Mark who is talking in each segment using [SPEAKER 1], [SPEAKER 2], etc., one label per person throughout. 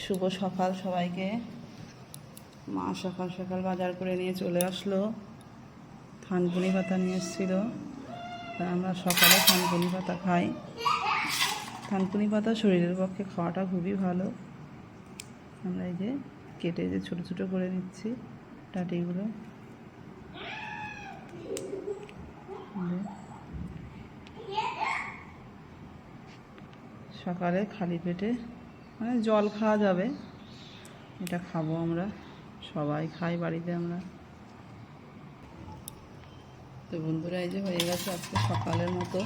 [SPEAKER 1] শুভ সকাল সবাইকে। মা সকাল সকাল বাজার করে নিয়ে চলে আসলো। থানকুনি পাতা নিয়ে এসেছিলো, তা আমরা সকালে থানকুনি পাতা খাই। থানকুনি পাতা শরীরের পক্ষে খাওয়াটা খুবই ভালো। আমরা এই যে কেটে যে ছোটো ছোটো করে নিচ্ছি ডাঁটিগুলো। সকালে খালি পেটে মানে জল খাওয়া যাবে, এটা খাবো আমরা, সবাই খাই বাড়িতে আমরা। তো বন্ধুরা এই যে হয়ে গেছে আজকে সকালের মতো।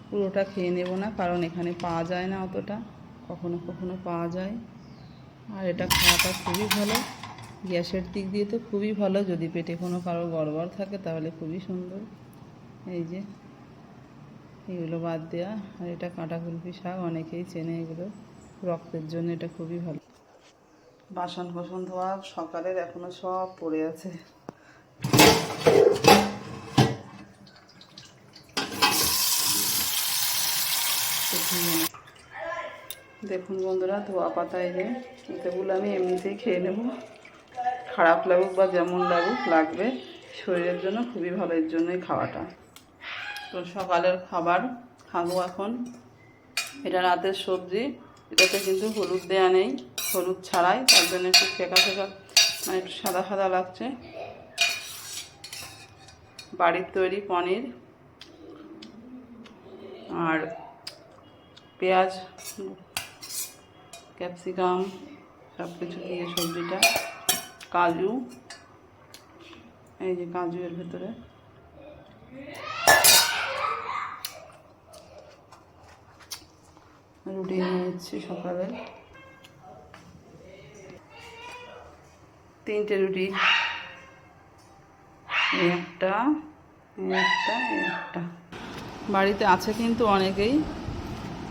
[SPEAKER 1] পুরোটা খেয়ে নেব না, কারণ এখানে পাওয়া যায় না অতটা, কখনো কখনো পাওয়া যায়। আর এটা খাওয়াটা খুবই ভালো, গ্যাসের দিক দিয়ে তো খুবই ভালো। যদি পেটে কোনো কারো গড়বড় থাকে তাহলে খুবই সুন্দর। এই যে এগুলো বাদ দেওয়া। আর এটা কাঁটা কুলপি শাক, অনেকেই চেনে এগুলো, রক্তের জন্য এটা খুবই ভালো। বাসন কোসন ধোয়া সকালের এখনো সব পড়ে আছে। দেখুন বন্ধুরা, ধোয়া পাতায় যে এগুলো আমি এমনিতেই খেয়ে নেব, খারাপ লাগুক বা যেমন লাগুক, লাগবে, শরীরের জন্য খুবই ভালো, এর জন্যই খাওয়াটা। তো সকালের খাবার খাবো এখন। এটা রাতের সবজি, এটাতে কিন্তু হলুদ দেওয়া নেই, হলুদ ছাড়াই, তার জন্য একটু ফেকা ফেকা মানে একটু সাদা সাদা লাগছে। বাড়ির তৈরি পনির আর পেঁয়াজ ক্যাপসিকাম সব কিছু দিয়ে সবজিটা, কাজু, এই যে কাজু এর ভেতরে, রুটি নিয়ে নিচ্ছি সকালে, 3টে রুটি, একটা একটা একটা। বাড়িতে আছে কিন্তু অনেকেই,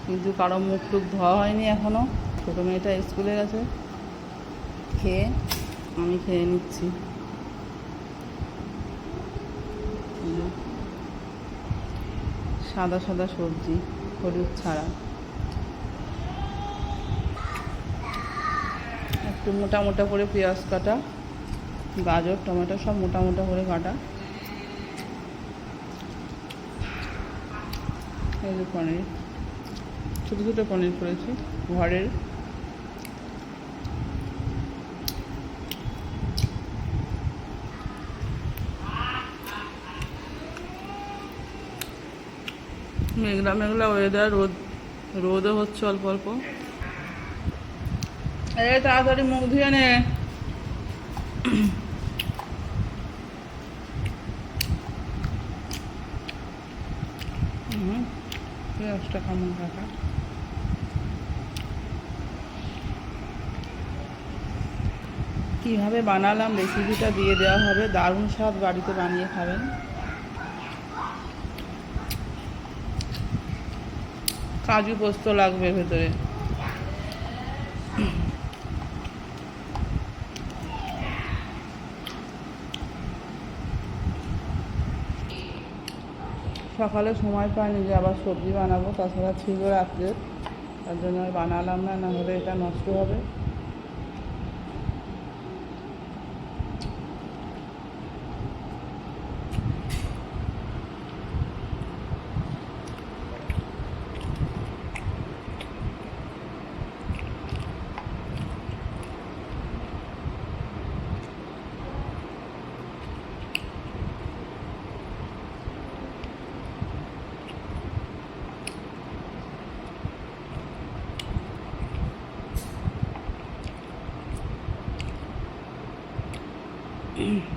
[SPEAKER 1] কিন্তু কারো মুখ টুক ধোয়া হয়নি এখনও। ছোটো মেয়েটা স্কুলে গেছে, খেয়ে আমি খেয়ে নিচ্ছি। সাদা সাদা সবজি, হলুদ ছাড়া, একটু মোটা মোটা করে পেঁয়াজ কাটা, গাজর টমেটো সব মোটা মোটা করে কাটা। এই যে পনির, ছোটো ছোটো পনির করেছি ঘরের। মেঘলা মেঘলা ওয়েদার, রোদও হচ্ছে অল্প অল্প। আরে তাড়াতাড়ি মুখ ধুয়ে নে। পেঁয়াজটা কেমন কাটা, কীভাবে বানালাম রেসিপিটা দিয়ে দেওয়া হবে, দারুণ স্বাদ, বাড়িতে বানিয়ে খাবেন। কাজু পোস্ত লাগবে ভেতরে। সকালে সময় পাইনি যে আবার সবজি বানাবো, তাছাড়া ছিল রাত্রে, তার জন্য আর বানালাম না, না হলে এটা নষ্ট হবে।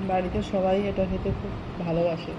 [SPEAKER 1] বাড়িতে সবাই এটা খেতে খুব ভালোবাসে।